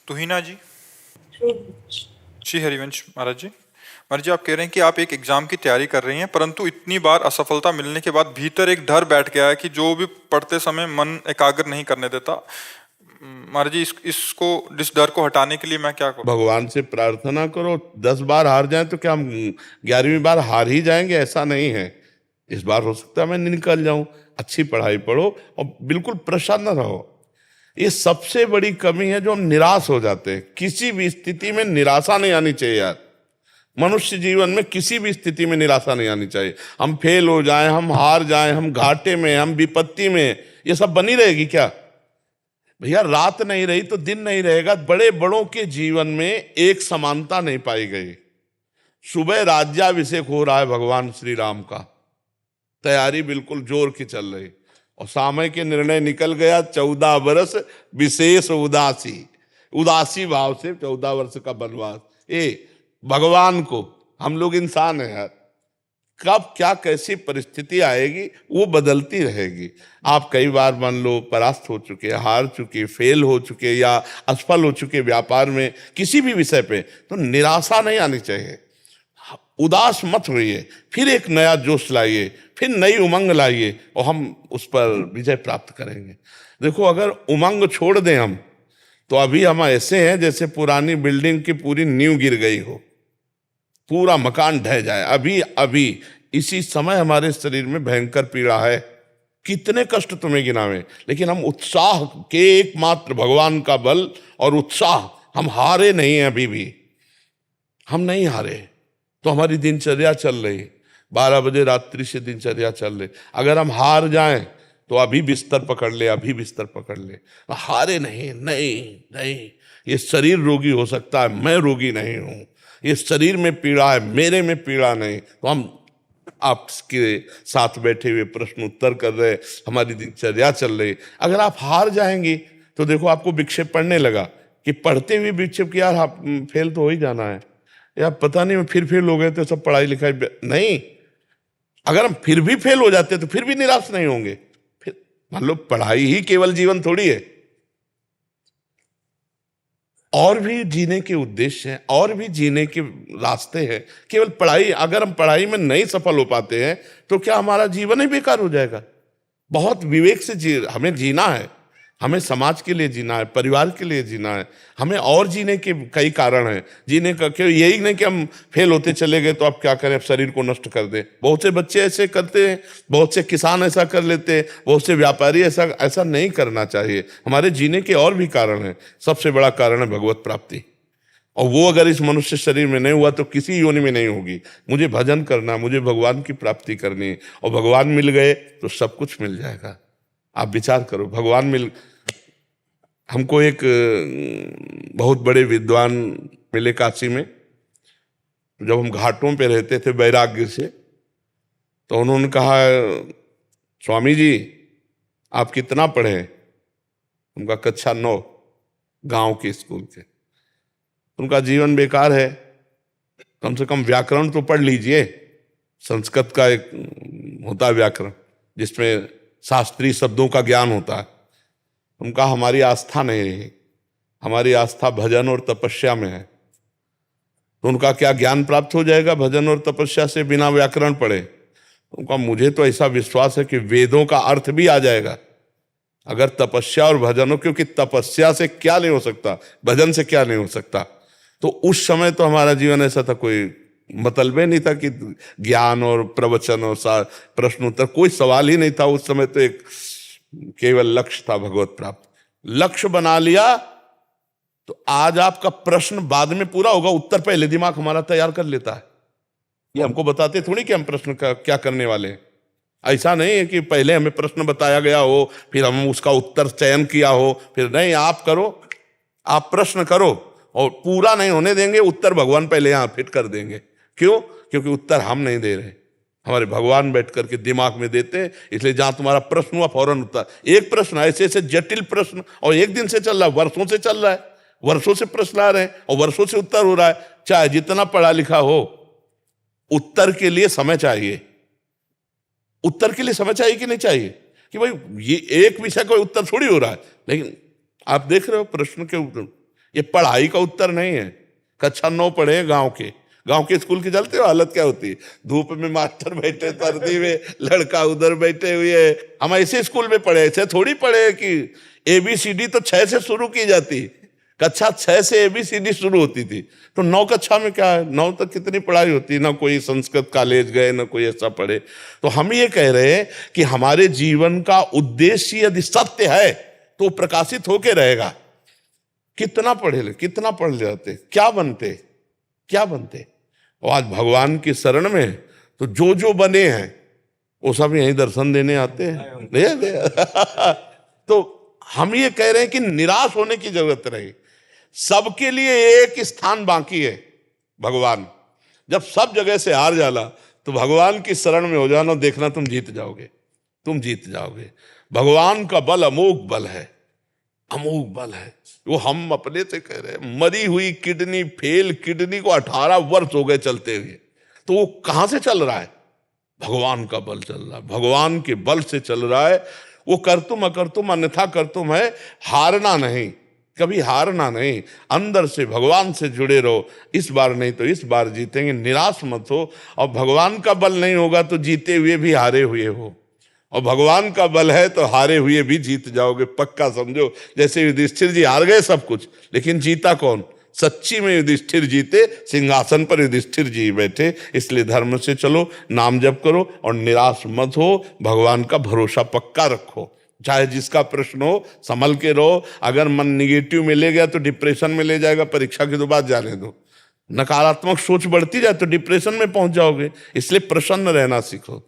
तुहिना जी। श्री हरिवंश महाराज जी। महाराज जी, आप कह रहे हैं कि आप एक एग्जाम की तैयारी कर रही हैं, परंतु इतनी बार असफलता मिलने के बाद भीतर एक डर बैठ गया है कि जो भी पढ़ते समय मन एकाग्र नहीं करने देता। महाराज जी, इस डर को हटाने के लिए मैं क्या करूं? भगवान से प्रार्थना करो। 10 बार हार जाए तो क्या हम 11वीं बार हार ही जाएंगे? ऐसा नहीं है। इस बार हो सकता है मैं निकल जाऊं। अच्छी पढ़ाई पढ़ो और बिल्कुल प्रसन्न रहो। ये सबसे बड़ी कमी है जो हम निराश हो जाते हैं। किसी भी स्थिति में निराशा नहीं आनी चाहिए यार। मनुष्य जीवन में किसी भी स्थिति में निराशा नहीं आनी चाहिए। हम फेल हो जाएं, हम हार जाएं, हम घाटे में, हम विपत्ति में, ये सब बनी रहेगी क्या? भैया, रात नहीं रही तो दिन नहीं रहेगा। बड़े बड़ों के जीवन में एक समानता नहीं पाई गई। सुबह राज्याभिषेक हो रहा है भगवान श्री राम का, तैयारी बिल्कुल जोर की चल रही, और समय के निर्णय निकल गया। 14 वर्ष विशेष उदासी, उदासी भाव से 14 वर्ष का वनवास। भगवान को, हम लोग इंसान हैं यार, कब क्या कैसी परिस्थिति आएगी वो बदलती रहेगी। आप कई बार मान लो परास्त हो चुके, हार चुके, फेल हो चुके या असफल हो चुके व्यापार में, किसी भी विषय पे, तो निराशा नहीं आनी चाहिए। उदास मत होइए, फिर एक नया जोश लाइए, फिर नई उमंग लाइए और हम उस पर विजय प्राप्त करेंगे। देखो, अगर उमंग छोड़ दें हम, तो अभी हम ऐसे हैं जैसे पुरानी बिल्डिंग की पूरी नींव गिर गई हो, पूरा मकान ढह जाए। अभी अभी इसी समय हमारे शरीर में भयंकर पीड़ा है। कितने कष्ट तुम्हें गिनावे, लेकिन हम उत्साह के एकमात्र भगवान का बल और उत्साह, हम हारे नहीं हैं। अभी भी हम नहीं हारे, तो हमारी दिनचर्या चल रही, 12 बजे रात्रि से दिनचर्या चल रही। अगर हम हार जाएं तो अभी बिस्तर पकड़ ले, अभी बिस्तर पकड़ ले। हारे नहीं, नहीं नहीं। ये शरीर रोगी हो सकता है, मैं रोगी नहीं हूं। ये शरीर में पीड़ा है, मेरे में पीड़ा नहीं। तो हम आपके साथ बैठे हुए प्रश्न उत्तर कर रहे, हमारी दिनचर्या चल रही। अगर आप हार जाएंगी तो देखो आपको विक्षेप पड़ने लगा, कि पढ़ते हुए विक्षेप कि यार आप फेल तो हो ही जाना है, या पता नहीं फिर फेल हो गए तो सब पढ़ाई लिखाई नहीं। अगर हम फिर भी फेल हो जाते तो फिर भी निराश नहीं होंगे। फिर मान लो पढ़ाई ही केवल जीवन थोड़ी है, और भी जीने के उद्देश्य हैं, और भी जीने के रास्ते हैं। केवल पढ़ाई, अगर हम पढ़ाई में नहीं सफल हो पाते हैं तो क्या हमारा जीवन ही बेकार हो जाएगा? बहुत विवेक से हमें जीना है। हमें समाज के लिए जीना है, परिवार के लिए जीना है। हमें और जीने के कई कारण हैं जीने का। क्यों यही नहीं कि हम फेल होते चले गए तो अब क्या करें, अब शरीर को नष्ट कर दें। बहुत से बच्चे ऐसे करते हैं, बहुत से किसान ऐसा कर लेते हैं, बहुत से व्यापारी ऐसा नहीं करना चाहिए। हमारे जीने के और भी कारण हैं। सबसे बड़ा कारण है भगवत प्राप्ति, और वो अगर इस मनुष्य शरीर में नहीं हुआ तो किसी योनि में नहीं होगी। मुझे भजन करना, मुझे भगवान की प्राप्ति करनी है, और भगवान मिल गए तो सब कुछ मिल जाएगा। आप विचार करो, भगवान मिल, हमको एक बहुत बड़े विद्वान मिले काशी में। जब हम घाटों पे रहते थे वैराग्य से, तो उन्होंने कहा, स्वामी जी आप कितना पढ़े? उनका कक्षा 9, गांव के स्कूल के। उनका जीवन बेकार है, कम से कम व्याकरण तो पढ़ लीजिए। संस्कृत का एक होता है व्याकरण, जिसमें शास्त्रीय शब्दों का ज्ञान होता है। उनका हमारी आस्था नहीं रही, हमारी आस्था भजन और तपस्या में है। तो उनका क्या ज्ञान प्राप्त हो जाएगा भजन और तपस्या से बिना व्याकरण पढ़े? उनका मुझे तो ऐसा विश्वास है कि वेदों का अर्थ भी आ जाएगा अगर तपस्या और भजन हो। क्योंकि तपस्या से क्या नहीं हो सकता, भजन से क्या नहीं हो सकता। तो उस समय तो हमारा जीवन ऐसा था, कोई मतलब ही नहीं था कि ज्ञान और प्रवचन और प्रश्नोत्तर, कोई सवाल ही नहीं था उस समय। तो एक केवल लक्ष्य था भगवत प्राप्त। लक्ष्य बना लिया तो आज आपका प्रश्न बाद में पूरा होगा, उत्तर पहले दिमाग हमारा तैयार कर लेता है। ये हमको बताते थोड़ी कि हम प्रश्न का क्या करने वाले हैं। ऐसा नहीं है कि पहले हमें प्रश्न बताया गया हो फिर हम उसका उत्तर चयन किया हो, फिर नहीं। आप करो, आप प्रश्न करो, और पूरा नहीं होने देंगे, उत्तर भगवान पहले यहां फिट कर देंगे। क्यों? क्योंकि उत्तर हम नहीं दे रहे, हमारे भगवान बैठ करके दिमाग में देते हैं। इसलिए जहां तुम्हारा प्रश्न हुआ फौरन उत्तर। एक प्रश्न, ऐसे ऐसे जटिल प्रश्न, और एक दिन से चल रहा है, वर्षों से चल रहा है, वर्षों से प्रश्न आ रहे हैं और वर्षों से उत्तर हो रहा है। चाहे जितना पढ़ा लिखा हो, उत्तर के लिए समय चाहिए। उत्तर के लिए समय चाहिए कि नहीं चाहिए? कि भाई ये एक विषय का उत्तर थोड़ी हो रहा है। लेकिन आप देख रहे हो प्रश्न के उत्तर, ये पढ़ाई का उत्तर नहीं है। कक्षा 9 पढ़े हैं गांव के स्कूल की जानते हो हालत क्या होती है? धूप में मास्टर बैठे, सर्दी में लड़का उधर बैठे हुए। हम ऐसे स्कूल में पढ़े, ऐसे थोड़ी पढ़े कि ABCD तो 6 से शुरू की जाती, कक्षा 6 से ABCD शुरू होती थी। तो 9 कक्षा में क्या है, 9 तक कितनी पढ़ाई होती है? ना कोई संस्कृत कॉलेज गए, ना कोई ऐसा पढ़े। तो हम ये कह रहे हैं कि हमारे जीवन का उद्देश्य यदि सत्य है तो प्रकाशित होके रहेगा। कितना पढ़ लेते, क्या बनते। और आज भगवान की शरण में तो जो बने हैं वो सब यहीं दर्शन देने आते हैं। तो हम ये कह रहे हैं कि निराश होने की जरूरत नहीं। सबके लिए एक स्थान बाकी है, भगवान। जब सब जगह से हार जाला तो भगवान की शरण में हो जाना, देखना तुम जीत जाओगे। भगवान का बल अमोघ बल है। वो हम अपने से कह रहे हैं। मरी हुई किडनी, फेल किडनी को 18 वर्ष हो गए चलते हुए, तो वो कहां से चल रहा है? भगवान का बल चल रहा है, भगवान के बल से चल रहा है। वो करतुम अकर्तुम अन्यथा करतुम है। हारना नहीं, कभी हारना नहीं। अंदर से भगवान से जुड़े रहो। इस बार नहीं तो इस बार जीतेंगे, निराश मत हो। और भगवान का बल नहीं होगा तो जीते हुए भी हारे हुए हो, और भगवान का बल है तो हारे हुए भी जीत जाओगे, पक्का समझो। जैसे युधिष्ठिर जी हार गए सब कुछ, लेकिन जीता कौन? सच्ची में युधिष्ठिर जीते, सिंहासन पर युधिष्ठिर जी बैठे। इसलिए धर्म से चलो, नाम जप करो और निराश मत हो। भगवान का भरोसा पक्का रखो। चाहे जिसका प्रश्न हो, संभल के रहो। अगर मन निगेटिव में ले गया तो डिप्रेशन में ले जाएगा, परीक्षा के तो बाद जाने दो। नकारात्मक सोच बढ़ती जाए तो डिप्रेशन में पहुंच जाओगे। इसलिए प्रसन्न रहना सीखो।